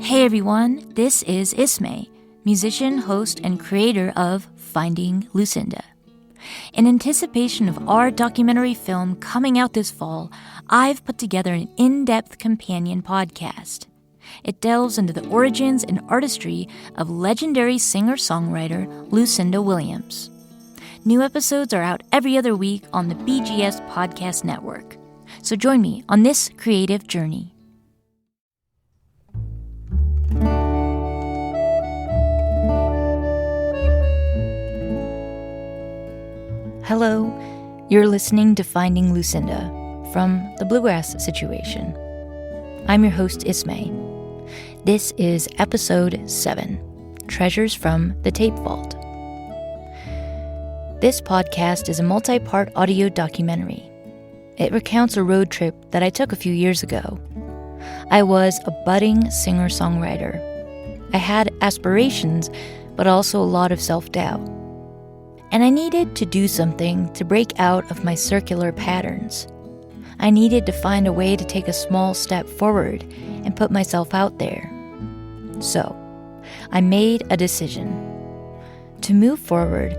Hey everyone, this is Ismay, musician, host, and creator of Finding Lucinda. In anticipation of our documentary film coming out this fall, I've put together an in-depth companion podcast. It delves into the origins and artistry of legendary singer-songwriter Lucinda Williams. New episodes are out every other week on the BGS Podcast Network. So join me on this creative journey. Hello, you're listening to Finding Lucinda from the Bluegrass Situation. I'm your host, Ismay. This is episode 7, Treasures from the Tape Vault. This podcast is a multi-part audio documentary. It recounts a road trip that I took a few years ago. I was a budding singer-songwriter. I had aspirations, but also a lot of self-doubt. And I needed to do something to break out of my circular patterns. I needed to find a way to take a small step forward and put myself out there. So, I made a decision to move forward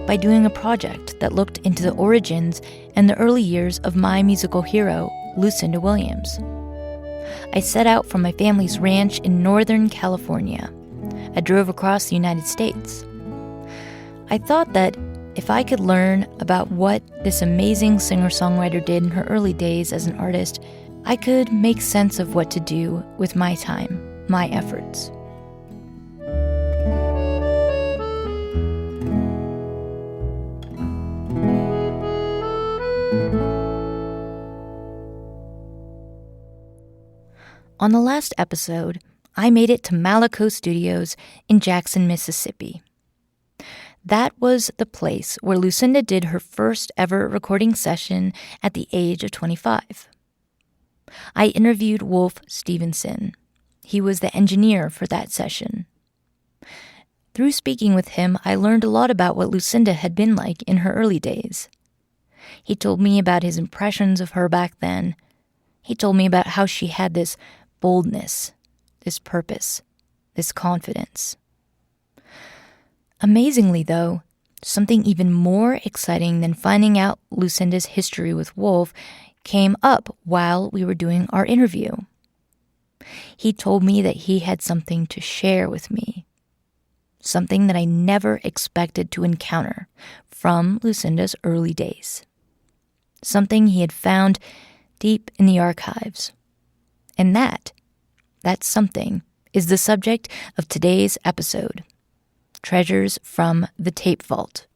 by doing a project that looked into the origins and the early years of my musical hero, Lucinda Williams. I set out from my family's ranch in Northern California. I drove across the United States. I thought that if I could learn about what this amazing singer-songwriter did in her early days as an artist, I could make sense of what to do with my time, my efforts. On the last episode, I made it to Malaco Studios in Jackson, Mississippi. That was the place where Lucinda did her first ever recording session at the age of 25. I interviewed Wolf Stephenson. He was the engineer for that session. Through speaking with him, I learned a lot about what Lucinda had been like in her early days. He told me about his impressions of her back then. He told me about how she had this boldness, this purpose, this confidence. Amazingly, though, something even more exciting than finding out Lucinda's history with Wolf came up while we were doing our interview. He told me that he had something to share with me, something that I never expected to encounter from Lucinda's early days, something he had found deep in the archives. And that something is the subject of today's episode. Treasures from the Tape Vault.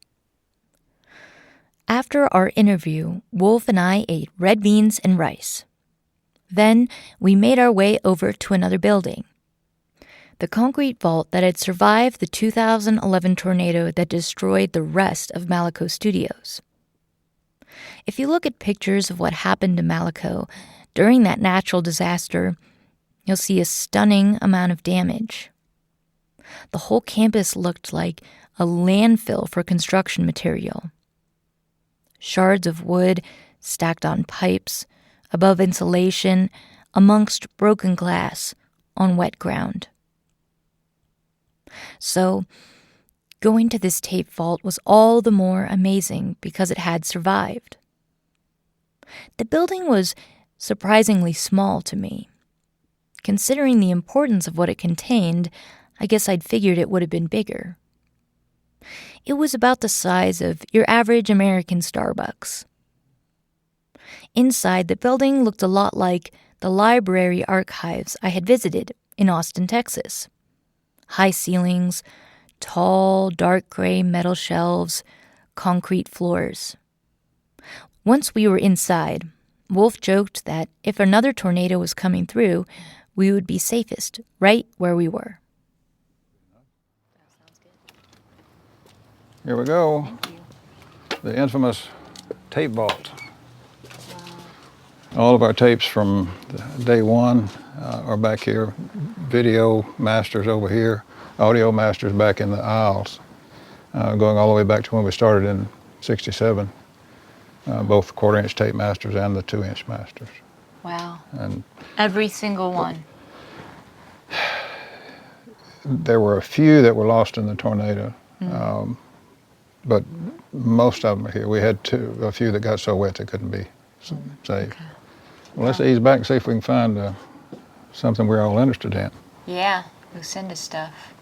After our interview, Wolf and I ate red beans and rice. Then we made our way over to another building, the concrete vault that had survived the 2011 tornado that destroyed the rest of Malaco Studios. If you look at pictures of what happened to Malaco during that natural disaster, you'll see a stunning amount of damage. The whole campus looked like a landfill for construction material. Shards of wood stacked on pipes, above insulation, amongst broken glass, on wet ground. So, going to this tape vault was all the more amazing because it had survived. The building was surprisingly small to me. Considering the importance of what it contained, I guess I'd figured it would have been bigger. It was about the size of your average American Starbucks. Inside, the building looked a lot like the library archives I had visited in Austin, Texas. High ceilings, tall, dark gray metal shelves, concrete floors. Once we were inside, Wolf joked that if another tornado was coming through, we would be safest right where we were. Here we go. The infamous tape vault. Wow. All of our tapes from day one are back here. Video masters over here, audio masters back in the aisles, going all the way back to when we started in '67. Both quarter-inch tape masters and the 2-inch masters. Wow. And every single one. there were a few that were lost in the tornado, but most of them are here. We had a few that got so wet they couldn't be saved. Okay. Well, let's ease back and see if we can find something we're all interested in. Yeah, Lucinda stuff.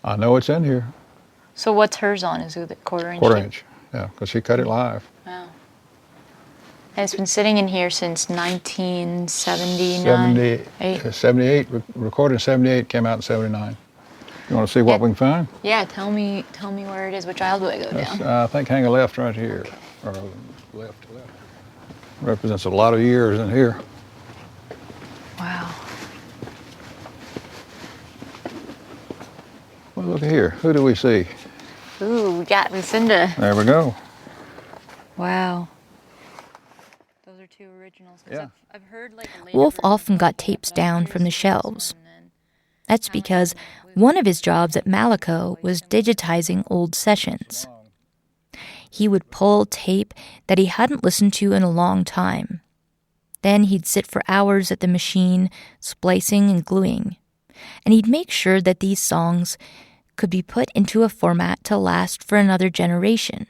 I know it's in here. So what's hers on? Is it the quarter-inch? Quarter-inch, yeah, because she cut it live. Wow. And it's been sitting in here since 1979? 78, recorded in 78, came out in 79. You want to see what we can find? Yeah, tell me where it is. Which aisle do I go down? I think hang a left right here, or left. Represents a lot of years in here. Wow. Well, look here. Who do we see? Ooh, we got Lucinda. There we go. Wow. Those are two originals. Yeah. I've heard like Wolf often got tapes down from the shelves. That's because one of his jobs at Malaco was digitizing old sessions. He would pull tape that he hadn't listened to in a long time. Then he'd sit for hours at the machine, splicing and gluing. And he'd make sure that these songs could be put into a format to last for another generation.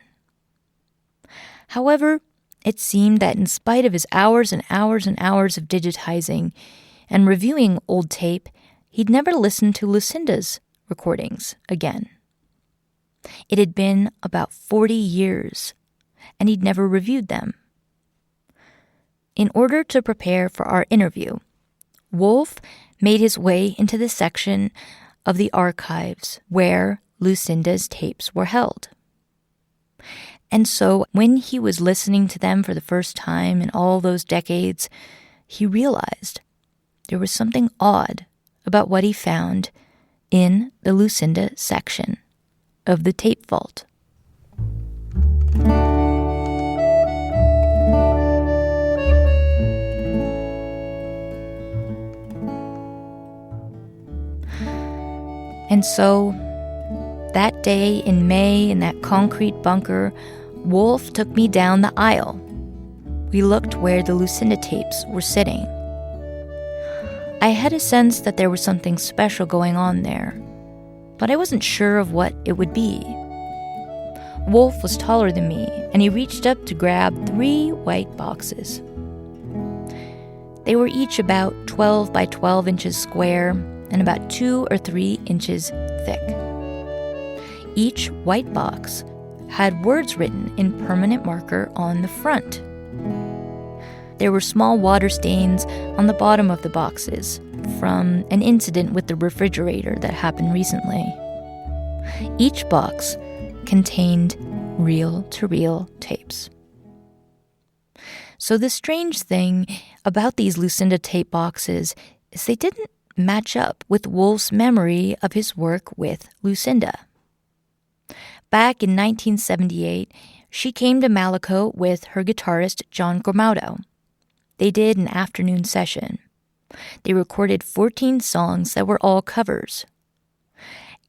However, it seemed that in spite of his hours and hours and hours of digitizing and reviewing old tape, he'd never listened to Lucinda's recordings again. It had been about 40 years, and he'd never reviewed them. In order to prepare for our interview, Wolf made his way into the section of the archives where Lucinda's tapes were held. And so when he was listening to them for the first time in all those decades, he realized there was something odd about what he found in the Lucinda section of the tape vault. And so, that day in May in that concrete bunker, Wolf took me down the aisle. We looked where the Lucinda tapes were sitting. I had a sense that there was something special going on there, but I wasn't sure of what it would be. Wolf was taller than me, and he reached up to grab 3 white boxes. They were each about 12 by 12 inches square and about 2 or 3 inches thick. Each white box had words written in permanent marker on the front. There were small water stains on the bottom of the boxes from an incident with the refrigerator that happened recently. Each box contained reel-to-reel tapes. So the strange thing about these Lucinda tape boxes is they didn't match up with Wolf's memory of his work with Lucinda. Back in 1978, she came to Malaco with her guitarist John Gramaudo. They did an afternoon session. They recorded 14 songs that were all covers.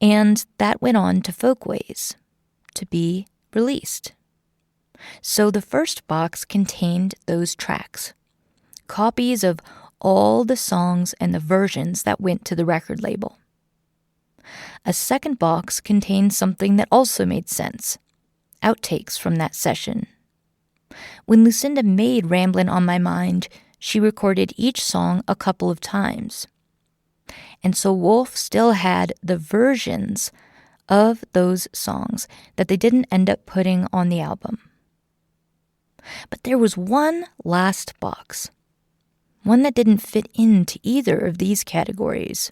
And that went on to Folkways to be released. So the first box contained those tracks, copies of all the songs and the versions that went to the record label. A second box contained something that also made sense, outtakes from that session. When Lucinda made Ramblin' on My Mind, she recorded each song a couple of times. And so Wolf still had the versions of those songs that they didn't end up putting on the album. But there was one last box, one that didn't fit into either of these categories.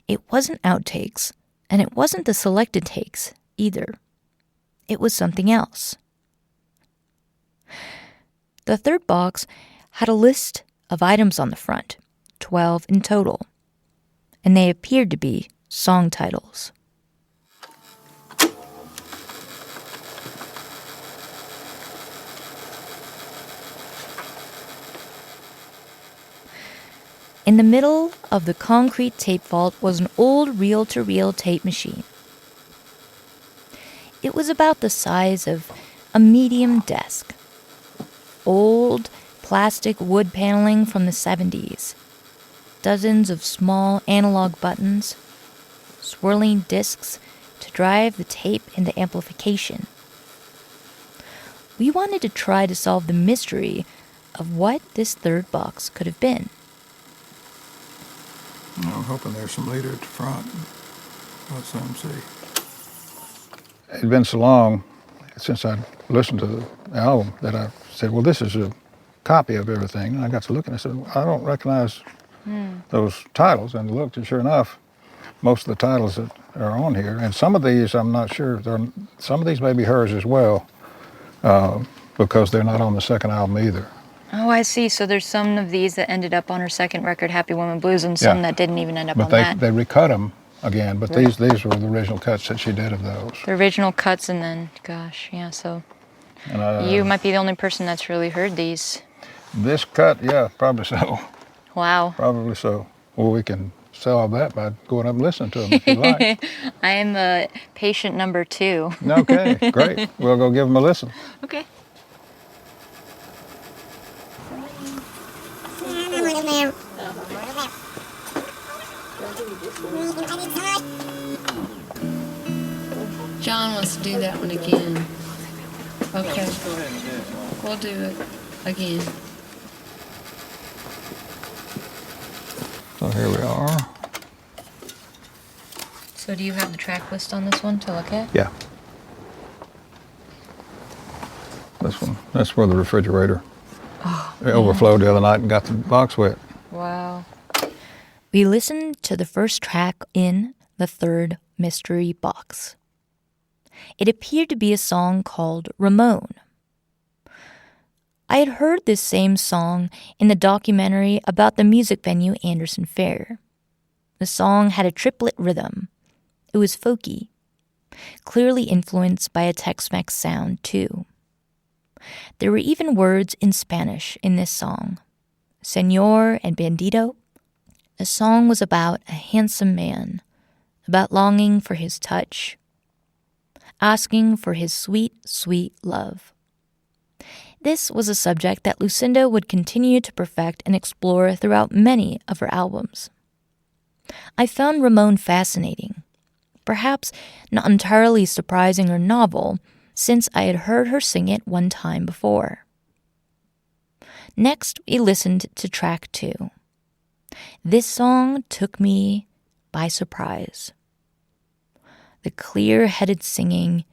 It wasn't outtakes, and it wasn't the selected takes either. It was something else. The third box had a list of items on the front, 12 in total, and they appeared to be song titles. In the middle of the concrete tape vault was an old reel-to-reel tape machine. It was about the size of a medium desk. Old plastic wood paneling from the 70s. dozens of small analog buttons, swirling discs to drive the tape into amplification. We wanted to try to solve the mystery of what this third box could have been. I'm hoping there's some leader at the front. Let's let them see. It had been so long since I'd listened to the album that I said, well, this is a copy of everything. And I got to looking and I said, well, I don't recognize those titles. And looked, and sure enough, most of the titles that are on here, and some of these I'm not sure, some of these may be hers as well, because they're not on the second album either. Oh, I see. So there's some of these that ended up on her second record, Happy Woman Blues, and some that didn't even end up on that. But they recut them again, but these were the original cuts that she did of those. The original cuts, and then, gosh, yeah, so you might be the only person that's really heard these. This cut, yeah, probably so. Wow. Probably so. Well, we can solve that by going up and listening to them if you like. I am patient number 2. Okay, great. We'll go give them a listen. Okay. John wants to do that one again. Okay. We'll do it again. So here we are. So do you have the track list on this one to look at? Yeah. This one. That's where the refrigerator overflowed the other night and got the box wet. Wow. We listened to the first track in the third mystery box. It appeared to be a song called Ramon. I had heard this same song in the documentary about the music venue Anderson Fair. The song had a triplet rhythm. It was folky, clearly influenced by a Tex-Mex sound too. There were even words in Spanish in this song. Señor and Bandito. The song was about a handsome man, about longing for his touch, asking for his sweet, sweet love. This was a subject that Lucinda would continue to perfect and explore throughout many of her albums. I found Ramon fascinating, perhaps not entirely surprising or novel, since I had heard her sing it one time before. Next, we listened to track 2. This song took me by surprise. The clear-headed singing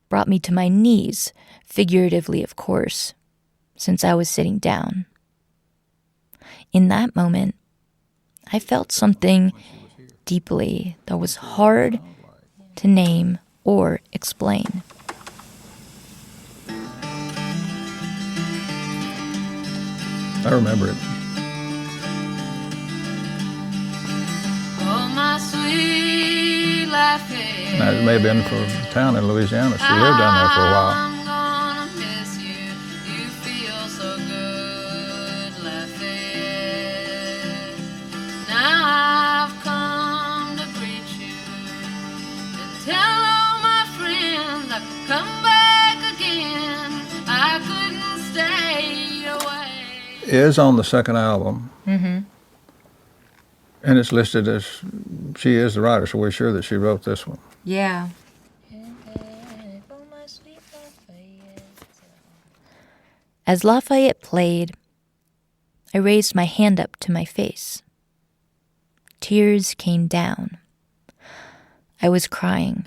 brought me to my knees, figuratively, of course, since I was sitting down. In that moment, I felt something deeply that was hard to name or explain. I remember it. Oh, my sweet life, yeah. Now, it may have been for a town in Louisiana. She lived down there for a while. I'm gonna miss you. You feel so good, Lafayette. Now I've come to greet you and tell all my friends I've come back again. I couldn't stay away. Is on the second album. Mm-hmm. And it's listed as she is the writer, so we're sure that she wrote this one. Yeah. As Lafayette played, I raised my hand up to my face. Tears came down. I was crying.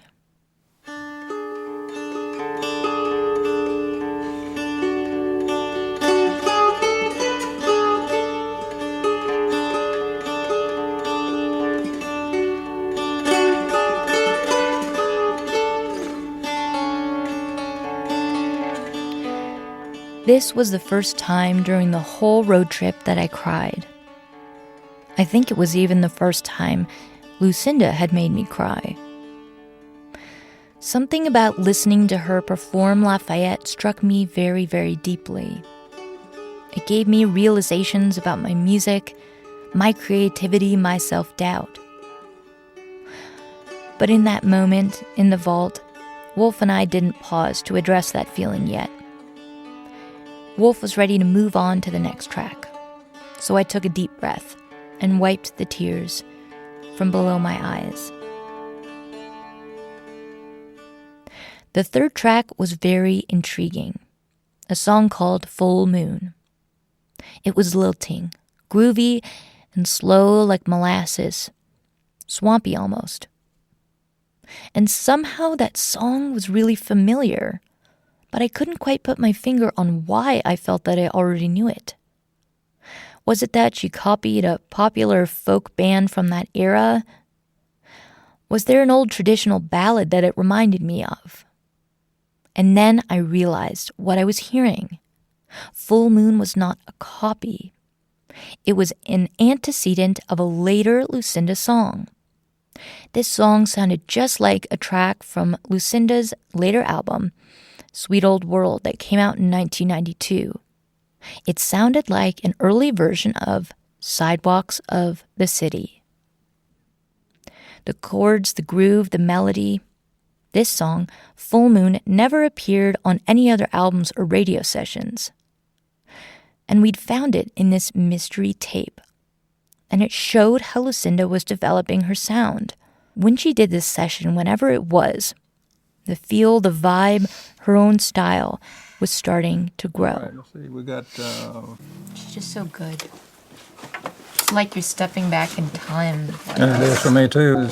This was the first time during the whole road trip that I cried. I think it was even the first time Lucinda had made me cry. Something about listening to her perform Lafayette struck me very, very deeply. It gave me realizations about my music, my creativity, my self-doubt. But in that moment, in the vault, Wolf and I didn't pause to address that feeling yet. Wolf was ready to move on to the next track, so I took a deep breath. and wiped the tears from below my eyes. The third track was very intriguing, a song called Full Moon. It was lilting, groovy, and slow like molasses, swampy almost. And somehow that song was really familiar, but I couldn't quite put my finger on why I felt that I already knew it. Was it that she copied a popular folk band from that era? Was there an old traditional ballad that it reminded me of? And then I realized what I was hearing. Full Moon was not a copy. It was an antecedent of a later Lucinda song. This song sounded just like a track from Lucinda's later album, Sweet Old World, that came out in 1992. It sounded like an early version of Sidewalks of the City. The chords, the groove, the melody. This song, Full Moon, never appeared on any other albums or radio sessions. And we'd found it in this mystery tape. And it showed how Lucinda was developing her sound. When she did this session, whenever it was, the feel, the vibe, her own style was starting to grow. All right, let's see, we got... She's just so good. It's like you're stepping back in time. And it is for me, too.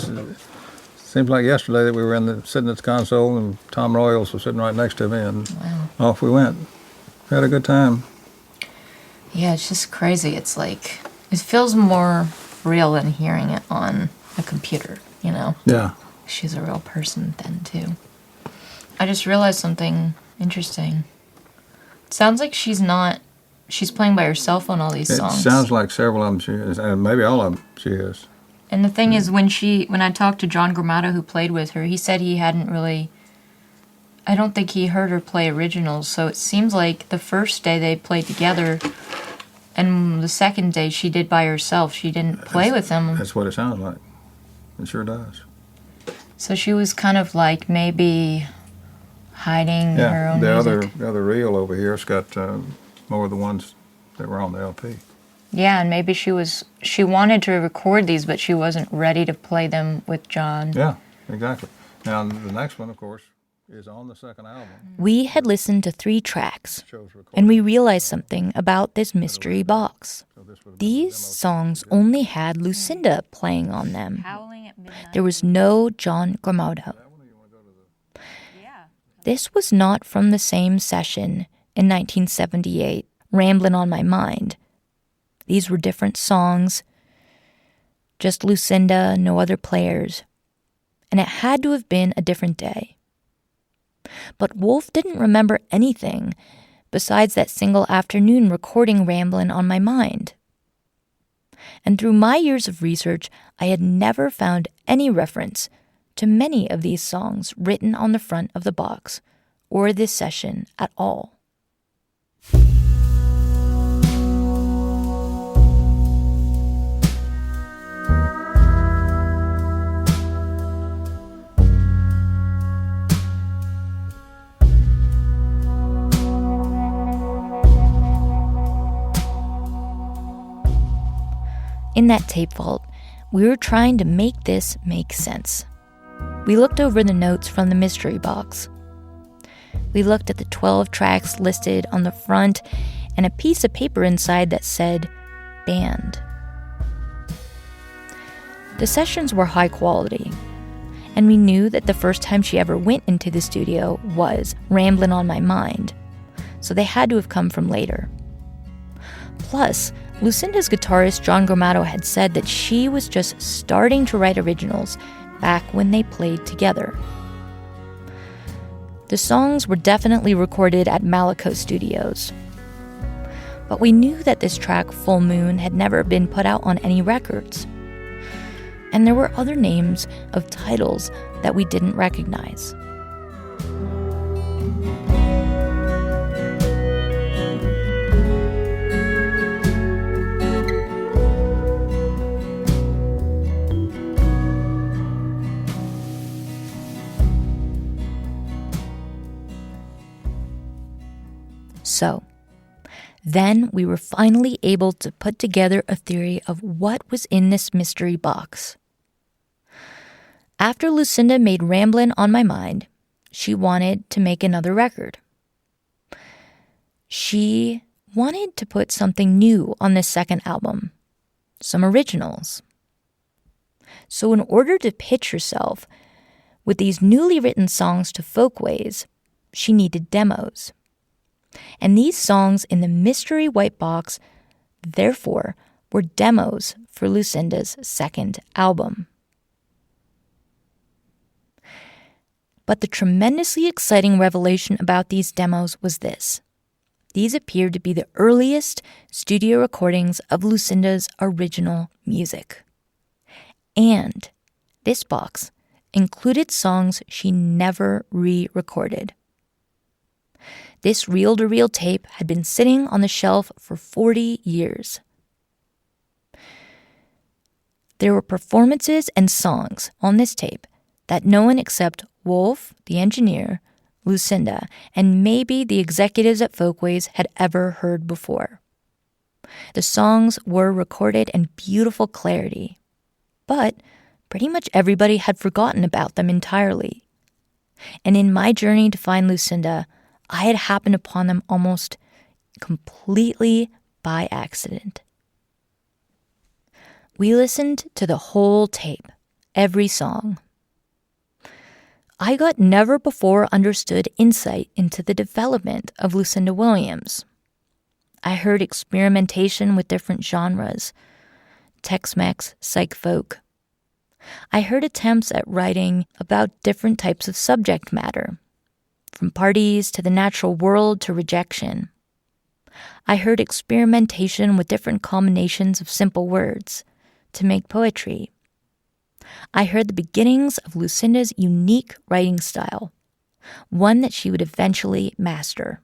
Seems like yesterday that we were sitting at the console and Tom Royals was sitting right next to me, and off we went. We had a good time. Yeah, it's just crazy. It's like, it feels more real than hearing it on a computer, you know? Yeah. She's a real person then, too. I just realized something interesting. It sounds like she's playing by herself on all these songs. It sounds like several of them she is, and maybe all of them she is. And the thing is, when I talked to John Gramato, who played with her, he said he hadn't really, I don't think he heard her play originals, so it seems like the first day they played together, and the second day she did by herself. She didn't play with them. That's what it sounds like. It sure does. So she was kind of like maybe hiding her own music. The other reel over here has got more of the ones that were on the LP. Yeah, and maybe she wanted to record these, but she wasn't ready to play them with John. Yeah, exactly. Now, the next one, of course, is on the second album. We had listened to 3 tracks, and we realized something about this mystery box. These songs only had Lucinda playing on them. There was no John Gramato. This was not from the same session in 1978, Ramblin' on My Mind. These were different songs, just Lucinda, no other players. And it had to have been a different day. But Wolf didn't remember anything besides that single afternoon recording Ramblin' on My Mind. And through my years of research, I had never found any reference to many of these songs written on the front of the box or this session at all. In that tape vault, we were trying to make this make sense. We looked over the notes from the mystery box. We looked at the 12 tracks listed on the front and a piece of paper inside that said, band. The sessions were high quality, and we knew that the first time she ever went into the studio was Ramblin' on My Mind, so they had to have come from later. Plus, Lucinda's guitarist John Gramato had said that she was just starting to write originals back when they played together. The songs were definitely recorded at Malaco Studios. But we knew that this track, Full Moon, had never been put out on any records. And there were other names of titles that we didn't recognize. So, Then we were finally able to put together a theory of what was in this mystery box. After Lucinda made Ramblin' on My Mind, she wanted to make another record. She wanted to put something new on this second album, some originals. So in order to pitch herself with these newly written songs to Folkways, she needed demos. And these songs in the mystery white box, therefore, were demos for Lucinda's second album. But the tremendously exciting revelation about these demos was this. These appeared to be the earliest studio recordings of Lucinda's original music. And this box included songs she never re-recorded. This reel-to-reel tape had been sitting on the shelf for 40 years. There were performances and songs on this tape that no one except Wolf, the engineer, Lucinda, and maybe the executives at Folkways had ever heard before. The songs were recorded in beautiful clarity, but pretty much everybody had forgotten about them entirely. And in my journey to find Lucinda, I had happened upon them almost completely by accident. We listened to the whole tape, every song. I got never before understood insight into the development of Lucinda Williams. I heard experimentation with different genres, Tex-Mex, psych folk. I heard attempts at writing about different types of subject matter, from parties to the natural world to rejection. I heard experimentation with different combinations of simple words to make poetry. I heard the beginnings of Lucinda's unique writing style, one that she would eventually master.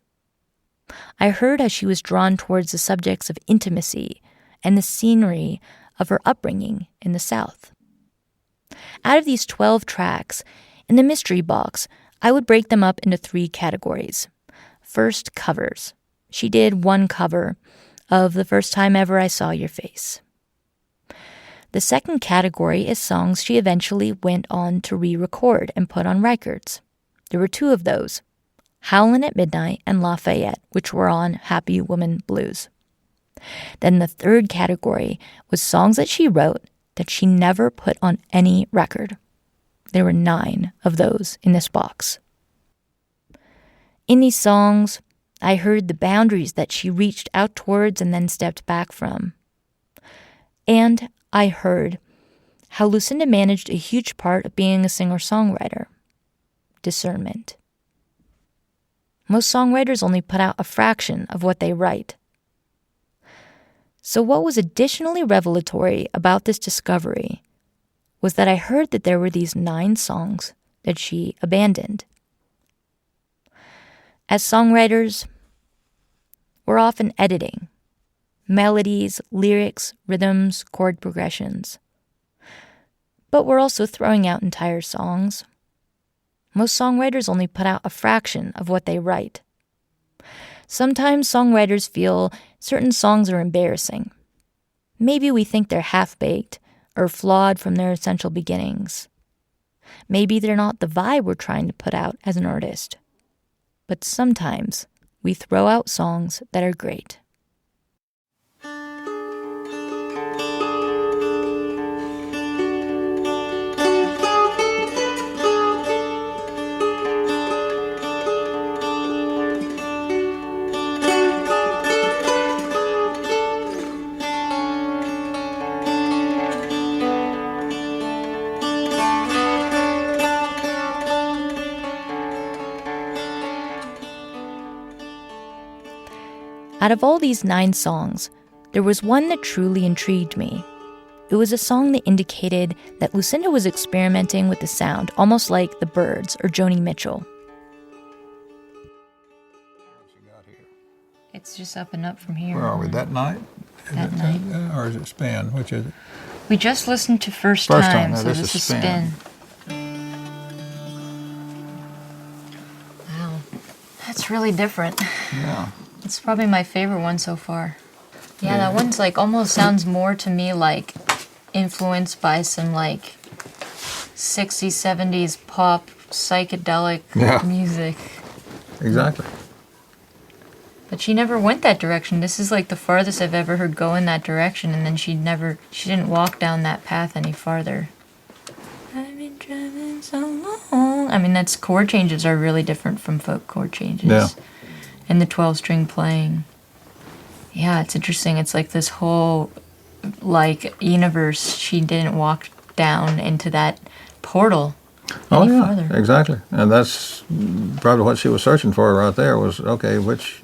I heard how she was drawn towards the subjects of intimacy and the scenery of her upbringing in the South. Out of these 12 tracks, in the mystery box, I would break them up into 3 categories. First, covers. She did one cover of The First Time Ever I Saw Your Face. The second category is songs she eventually went on to re-record and put on records. There were 2 of those, Howlin' at Midnight and Lafayette, which were on Happy Woman Blues. Then the third category was songs that she wrote that she never put on any record. There were 9 of those in this box. In these songs, I heard the boundaries that she reached out towards and then stepped back from. And I heard how Lucinda managed a huge part of being a singer-songwriter. Discernment. Most songwriters only put out a fraction of what they write. So what was additionally revelatory about this discovery was that I heard that there were these 9 songs that she abandoned. As songwriters, we're often editing melodies, lyrics, rhythms, chord progressions. But we're also throwing out entire songs. Most songwriters only put out a fraction of what they write. Sometimes songwriters feel certain songs are embarrassing. Maybe we think they're half-baked or flawed from their essential beginnings. Maybe they're not the vibe we're trying to put out as an artist. But sometimes we throw out songs that are great. Out of all these 9 songs, there was one that truly intrigued me. It was a song that indicated that Lucinda was experimenting with the sound, almost like the Byrds or Joni Mitchell. It's just up and up from here. Where are we, that night? That night. Or is it Spin? Which is it? We just listened to First Time, Time, now so this this is is Spin. Wow. That's really different. Yeah. It's probably my favorite one so far. Yeah, that one's like almost sounds more to me like influenced by some like 60s, 70s pop psychedelic music. Exactly. But she never went that direction. This is like the farthest I've ever heard go in that direction, and then she didn't walk down that path any farther. I've been driving so long. I mean, that's chord changes are really different from folk chord changes. Yeah. And the 12-string playing. Yeah, it's interesting. It's like this whole, like, universe. She didn't walk down into that portal any farther. Exactly. And that's probably what she was searching for right there was, okay, which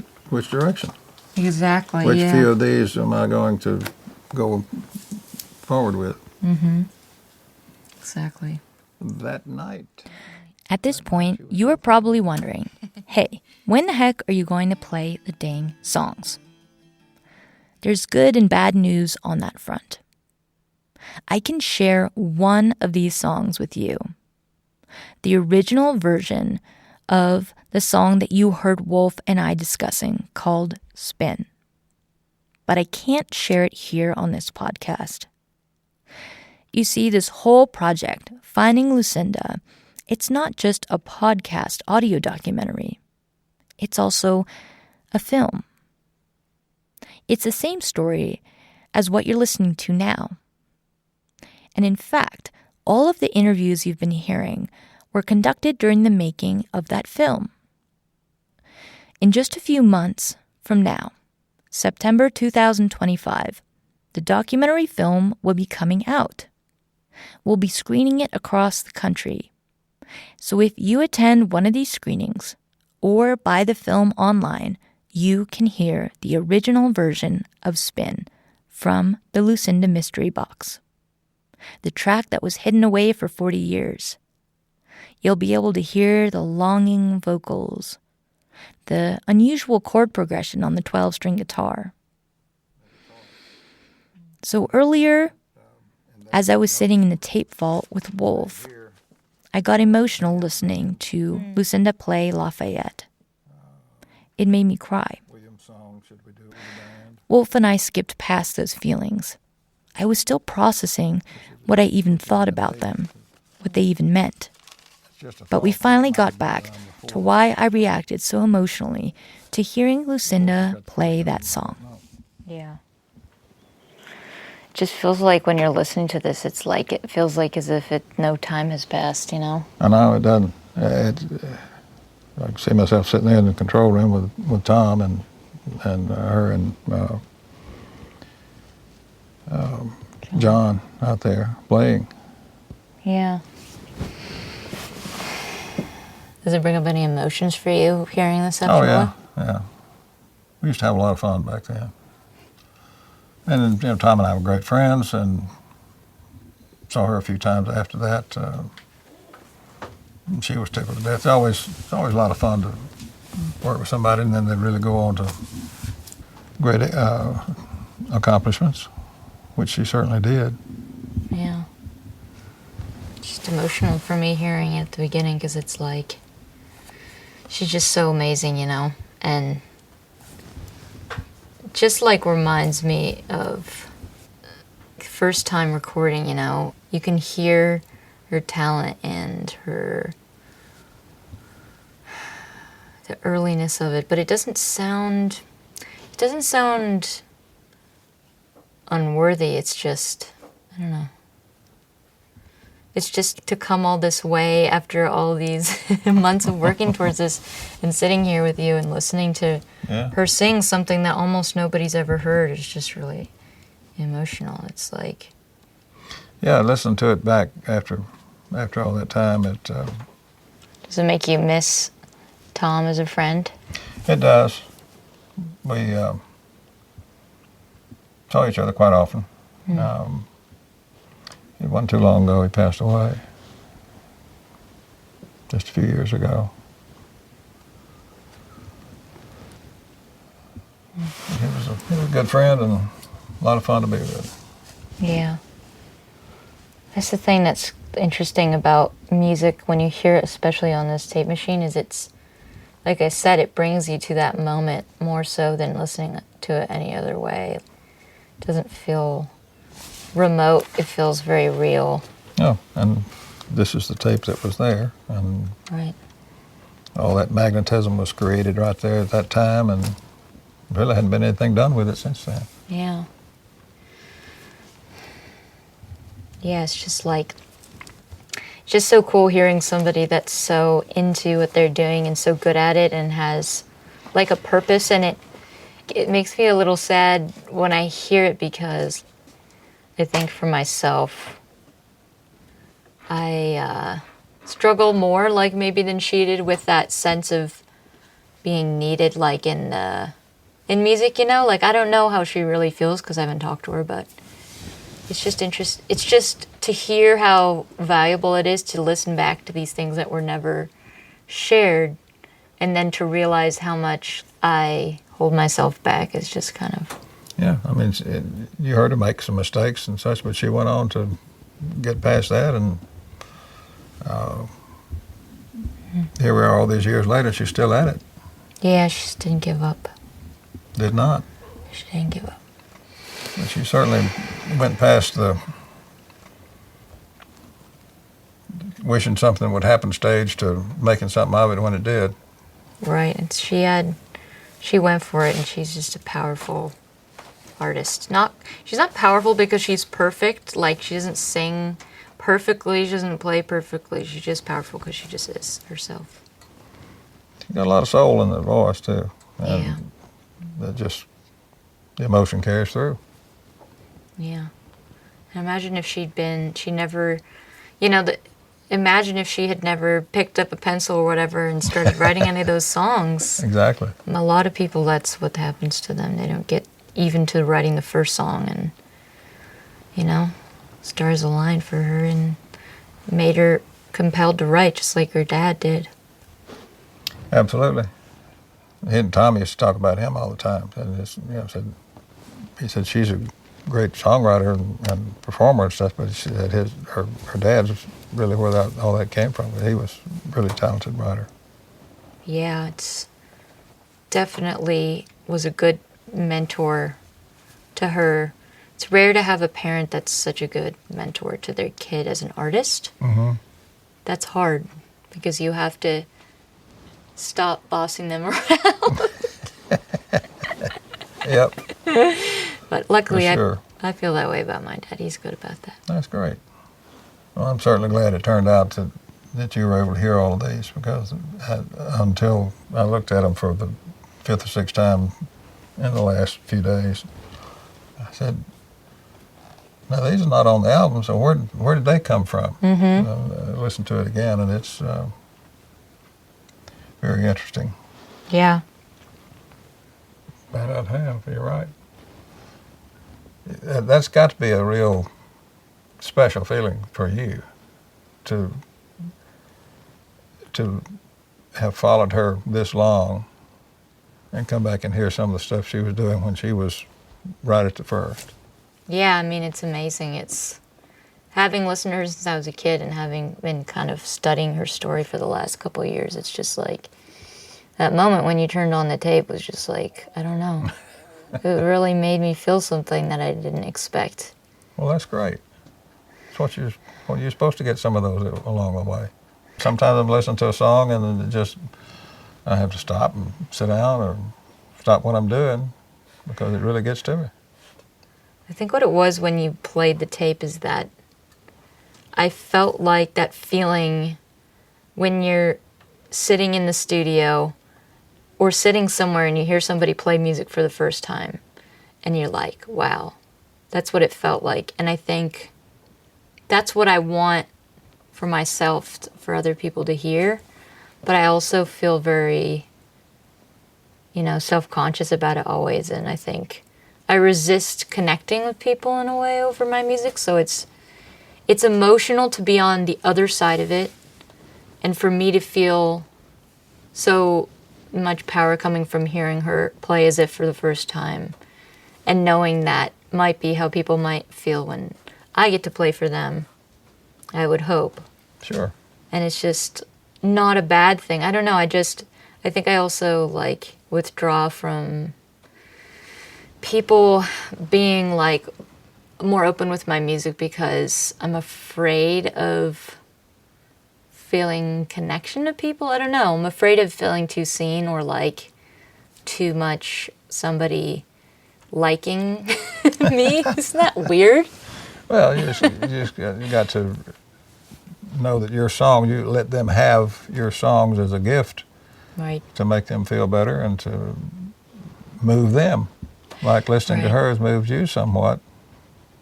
direction? Exactly, Which few of these am I going to go forward with? Mm-hmm. Exactly. That night. At this point, you are probably wondering, hey, when the heck are you going to play the dang songs? There's good and bad news on that front. I can share one of these songs with you. The original version of the song that you heard Wolf and I discussing called Spin. But I can't share it here on this podcast. You see, this whole project, Finding Lucinda, it's not just a podcast audio documentary. It's also a film. It's the same story as what you're listening to now. And in fact, all of the interviews you've been hearing were conducted during the making of that film. In just a few months from now, September 2025, the documentary film will be coming out. We'll be screening it across the country. So if you attend one of these screenings or buy the film online, you can hear the original version of Spin from the Lucinda Mystery Box, the track that was hidden away for 40 years. You'll be able to hear the longing vocals, the unusual chord progression on the 12-string guitar. So earlier, as I was sitting in the tape vault with Wolf, I got emotional listening to Lucinda play Lafayette. It made me cry. Wolf and I skipped past those feelings. I was still processing what I even thought about them, what they even meant. But we finally got back to why I reacted so emotionally to hearing Lucinda play that song. Yeah. It just feels like when you're listening to this, it feels like as if no time has passed, you know? I know, it doesn't. I can see myself sitting there in the control room with Tom and her and John out there playing. Yeah. Does it bring up any emotions for you hearing this after a while? Yeah. We used to have a lot of fun back then. And then, Tom and I were great friends, and saw her a few times after that. And she was tickled to death. It's always a lot of fun to work with somebody, and then they really go on to great accomplishments, which she certainly did. Yeah. Just emotional for me hearing it at the beginning, because it's like, she's just so amazing, you know, and just like reminds me of first time recording, you know, you can hear her talent and the earliness of it, but it doesn't sound unworthy. It's just, I don't know. It's just to come all this way after all these months of working towards this and sitting here with you and listening to her sing something that almost nobody's ever heard is just really emotional. It's like... Yeah, listening to it back after all that time, Does it make you miss Tom as a friend? It does. We saw each other quite often. It wasn't too long ago he passed away, just a few years ago. He was a good friend and a lot of fun to be with. Yeah. That's the thing that's interesting about music when you hear it, especially on this tape machine, is it's like I said, it brings you to that moment more so than listening to it any other way. It doesn't feel remote. It feels very real. Oh, and this is the tape that was there, and Right. all that magnetism was created right there at that time, and really hadn't been anything done with it since then. Yeah. Yeah, it's just like, it's just so cool hearing somebody that's so into what they're doing and so good at it and has like a purpose, and it makes me a little sad when I hear it, because I think for myself, I struggle more like maybe than she did with that sense of being needed, like in music, you know? Like, I don't know how she really feels because I haven't talked to her, but it's just it's just to hear how valuable it is to listen back to these things that were never shared, and then to realize how much I hold myself back is just kind of... Yeah, I mean, you heard her make some mistakes and such, but she went on to get past that, and here we are all these years later, she's still at it. Yeah, she just didn't give up. Did not. She didn't give up. But she certainly went past the wishing something would happen stage to making something of it when it did. Right, and she went for it, and she's just a powerful artist. She's not powerful because she's perfect, like she doesn't sing perfectly, she doesn't play perfectly, she's just powerful because she just is herself. She got a lot of soul in the voice too. And Yeah. that just, the emotion carries through. Yeah. And imagine if imagine if she had never picked up a pencil or whatever and started writing any of those songs. Exactly. A lot of people, that's what happens to them. They don't get even to writing the first song, and, you know, stars aligned for her and made her compelled to write, just like her dad did. Absolutely. He and Tommy used to talk about him all the time. And he said she's a great songwriter and performer and stuff, but he said her dad was really where all that came from. He was a really talented writer. Yeah, it's definitely was a good mentor to her. It's rare to have a parent that's such a good mentor to their kid as an artist. Mm-hmm. That's hard because you have to stop bossing them around. Yep. But luckily, sure. I feel that way about my dad. He's good about that. That's great. Well, I'm certainly glad it turned out that you were able to hear all of these, because until I looked at them for the 5th or 6th time in the last few days, I said, now these are not on the album, so where did they come from? Mm-hmm. I listened to it again, and it's very interesting. Yeah. About out of half, you're right. That's got to be a real special feeling for you to have followed her this long and come back and hear some of the stuff she was doing when she was right at the first. Yeah, I mean, it's amazing. It's having listened to her since I was a kid and having been kind of studying her story for the last couple of years. It's just like that moment when you turned on the tape was just like, I don't know. It really made me feel something that I didn't expect. Well, that's great. That's what you're supposed to get some of those along the way. Sometimes I'm listening to a song and then I have to stop and sit down or stop what I'm doing because it really gets to me. I think what it was when you played the tape is that I felt like that feeling when you're sitting in the studio or sitting somewhere and you hear somebody play music for the first time and you're like, wow, that's what it felt like. And I think that's what I want for myself, for other people to hear. But I also feel very, self-conscious about it always. And I think I resist connecting with people in a way over my music. So it's emotional to be on the other side of it. And for me to feel so much power coming from hearing her play as if for the first time. And knowing that might be how people might feel when I get to play for them, I would hope. Sure. And it's just not a bad thing. I don't know, I I think I also, like, withdraw from people being, like, more open with my music because I'm afraid of feeling connection to people. I don't know. I'm afraid of feeling too seen or, like, too much somebody liking me. Isn't that weird? Well, you got to know that your song, you let them have your songs as a gift, Right. to make them feel better and to move them. Like listening to hers moved you somewhat.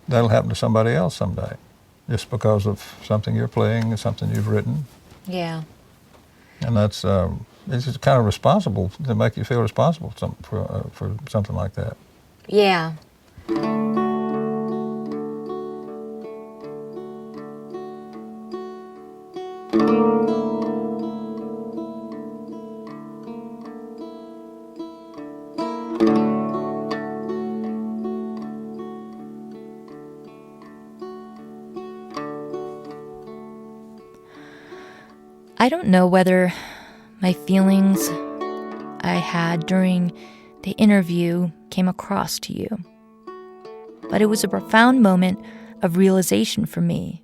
That'll happen to somebody else someday, just because of something you're playing, something you've written. Yeah. And that's it's just kind of responsible to make you feel responsible for something like that. Yeah. I don't know whether my feelings I had during the interview came across to you, but it was a profound moment of realization for me.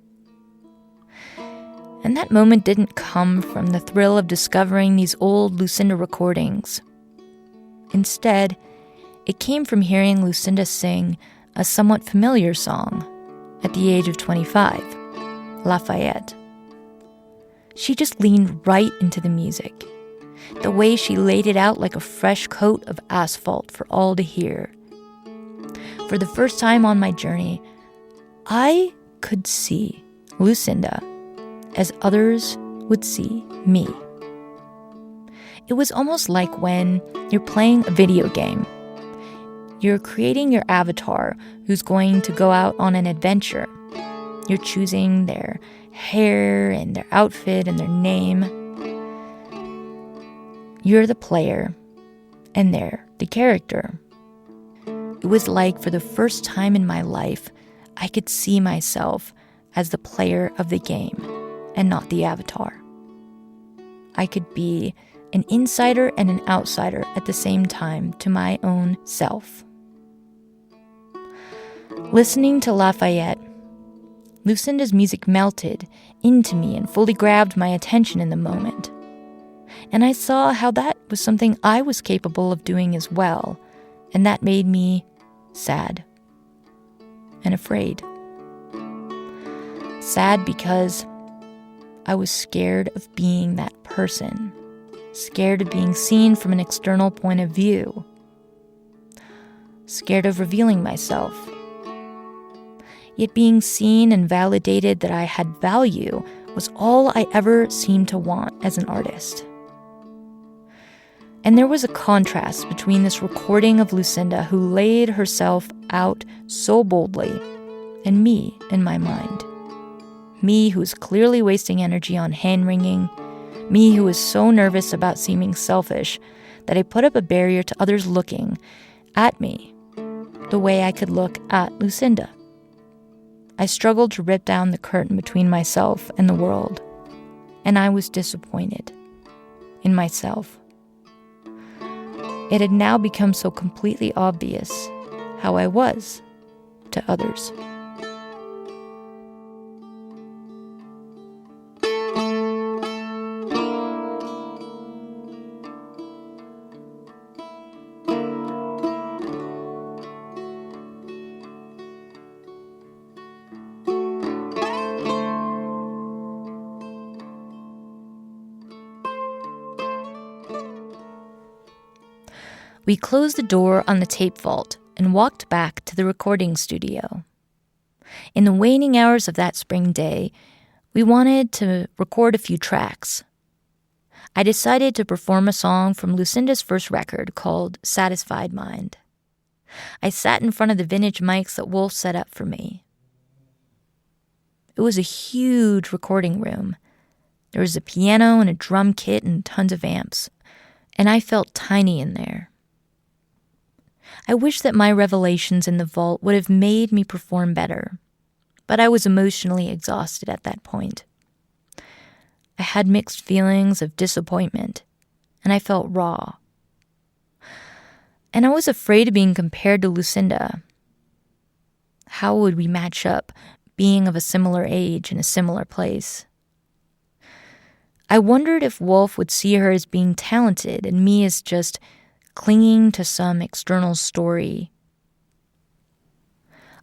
And that moment didn't come from the thrill of discovering these old Lucinda recordings. Instead, it came from hearing Lucinda sing a somewhat familiar song at the age of 25, Lafayette. She just leaned right into the music, the way she laid it out like a fresh coat of asphalt for all to hear. For the first time on my journey, I could see Lucinda as others would see me. It was almost like when you're playing a video game. You're creating your avatar who's going to go out on an adventure. You're choosing their hair and their outfit and their name. You're the player, and they're the character. It was like for the first time in my life, I could see myself as the player of the game and not the avatar. I could be an insider and an outsider at the same time to my own self. Listening to Lafayette, Lucinda's music melted into me and fully grabbed my attention in the moment. And I saw how that was something I was capable of doing as well, and that made me sad and afraid. Sad because I was scared of being that person, scared of being seen from an external point of view, scared of revealing myself. Yet being seen and validated that I had value was all I ever seemed to want as an artist. And there was a contrast between this recording of Lucinda, who laid herself out so boldly, and me in my mind. Me who was clearly wasting energy on hand-wringing, me who was so nervous about seeming selfish that I put up a barrier to others looking at me the way I could look at Lucinda. I struggled to rip down the curtain between myself and the world, and I was disappointed in myself. It had now become so completely obvious how I was to others. We closed the door on the tape vault and walked back to the recording studio. In the waning hours of that spring day, we wanted to record a few tracks. I decided to perform a song from Lucinda's first record called Satisfied Mind. I sat in front of the vintage mics that Wolf set up for me. It was a huge recording room. There was a piano and a drum kit and tons of amps, and I felt tiny in there. I wish that my revelations in the vault would have made me perform better, but I was emotionally exhausted at that point. I had mixed feelings of disappointment and I felt raw. And I was afraid of being compared to Lucinda. How would we match up, being of a similar age in a similar place? I wondered if Wolf would see her as being talented and me as just clinging to some external story.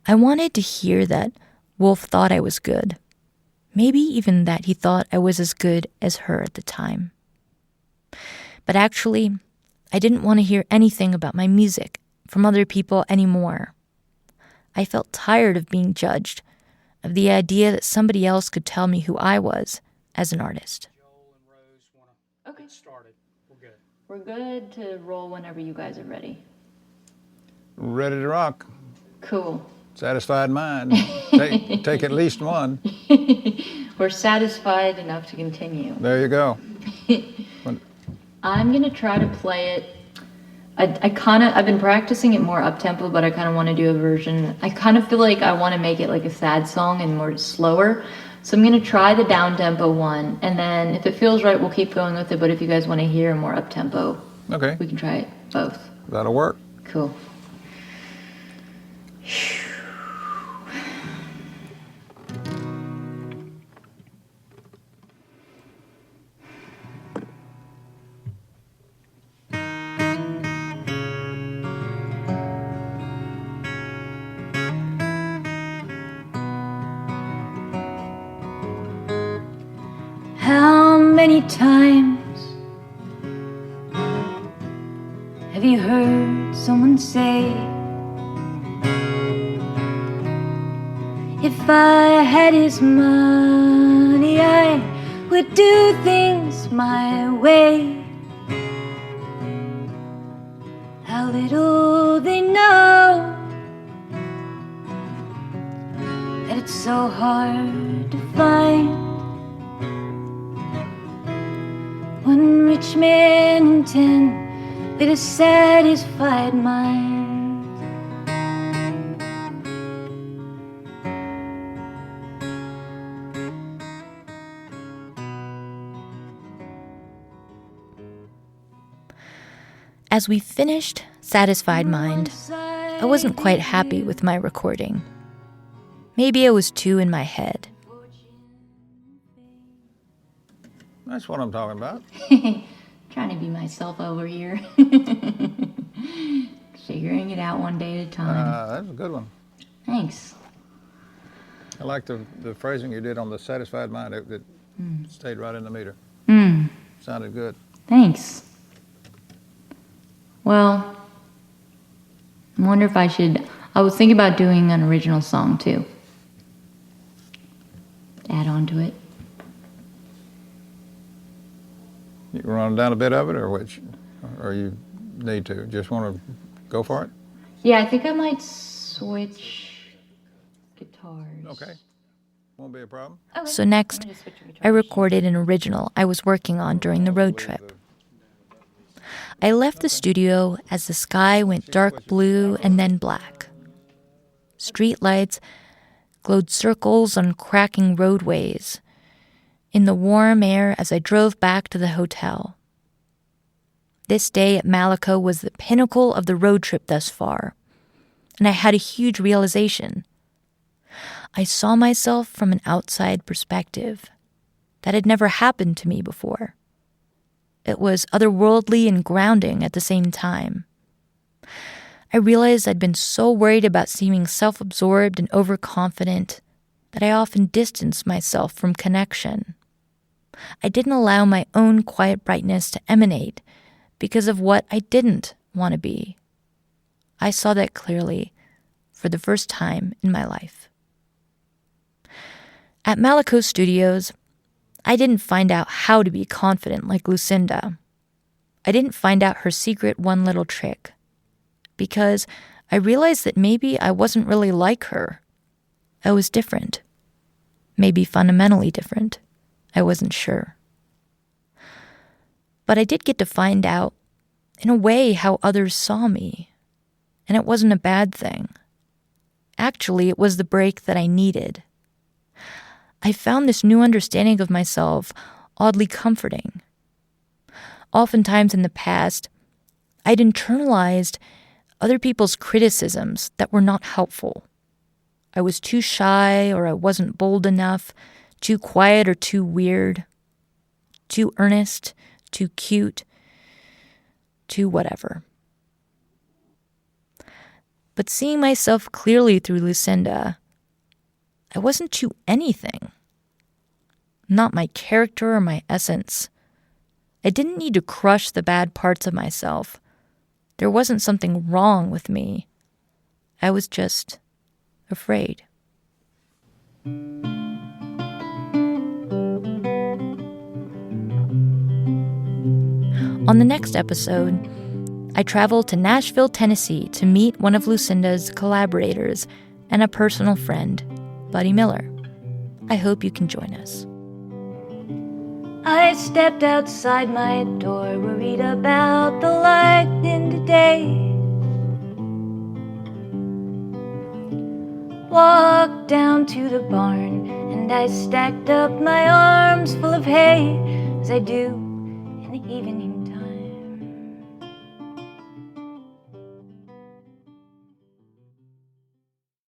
I wanted to hear that Wolf thought I was good. Maybe even that he thought I was as good as her at the time. But actually, I didn't want to hear anything about my music from other people anymore. I felt tired of being judged, of the idea that somebody else could tell me who I was as an artist. Okay. Started. We're good. We're good to roll whenever you guys are ready. Ready to rock. Cool. Satisfied mind. Take at least one. We're satisfied enough to continue. There you go. I'm gonna try to play it. I've been practicing it more up-tempo, but I kind of want to do a version. I kind of feel like I want to make it like a sad song and more slower. So I'm going to try the down-tempo one, and then if it feels right, we'll keep going with it. But if you guys want to hear more up-tempo, Okay. we can try it both. That'll work. Cool. How many times have you heard someone say, if I had his money, I would do things my way? How little they know that it's so hard to find one rich man in 10 with a satisfied mind. As we finished Satisfied Mind, I wasn't quite happy with my recording. Maybe I was too in my head. That's what I'm talking about. Trying to be myself over here. Figuring it out one day at a time. That's a good one. Thanks. I like the phrasing you did on the satisfied mind. It stayed right in the meter. Sounded good. Thanks. Well, I wonder if I was thinking about doing an original song too. Add on to it. You run down a bit of it, or which, or you need to? Just want to go for it? Yeah, I think I might switch guitars. Okay. Won't be a problem. Okay. So next, I recorded an original I was working on during the road trip. I left the studio as the sky went dark blue and then black. Street lights glowed circles on cracking roadways in the warm air as I drove back to the hotel. This day at Malaco was the pinnacle of the road trip thus far, and I had a huge realization. I saw myself from an outside perspective. That had never happened to me before. It was otherworldly and grounding at the same time. I realized I'd been so worried about seeming self-absorbed and overconfident that I often distanced myself from connection. I didn't allow my own quiet brightness to emanate because of what I didn't want to be. I saw that clearly for the first time in my life. At Malaco Studios, I didn't find out how to be confident like Lucinda. I didn't find out her secret one little trick because I realized that maybe I wasn't really like her. I was different. Maybe fundamentally different. I wasn't sure. But I did get to find out, in a way, how others saw me. And it wasn't a bad thing. Actually, it was the break that I needed. I found this new understanding of myself oddly comforting. oftentimes in the past, I'd internalized other people's criticisms that were not helpful. I was too shy, or I wasn't bold enough, too quiet or too weird, too earnest, too cute, too whatever. But seeing myself clearly through Lucinda, I wasn't too anything. Not my character or my essence. I didn't need to crush the bad parts of myself. There wasn't something wrong with me. I was just afraid. On the next episode, I travel to Nashville, Tennessee to meet one of Lucinda's collaborators and a personal friend, Buddy Miller. I hope you can join us. I stepped outside my door, worried about the lightning today. Walked down to the barn, and I stacked up my arms full of hay, as I do in the evening.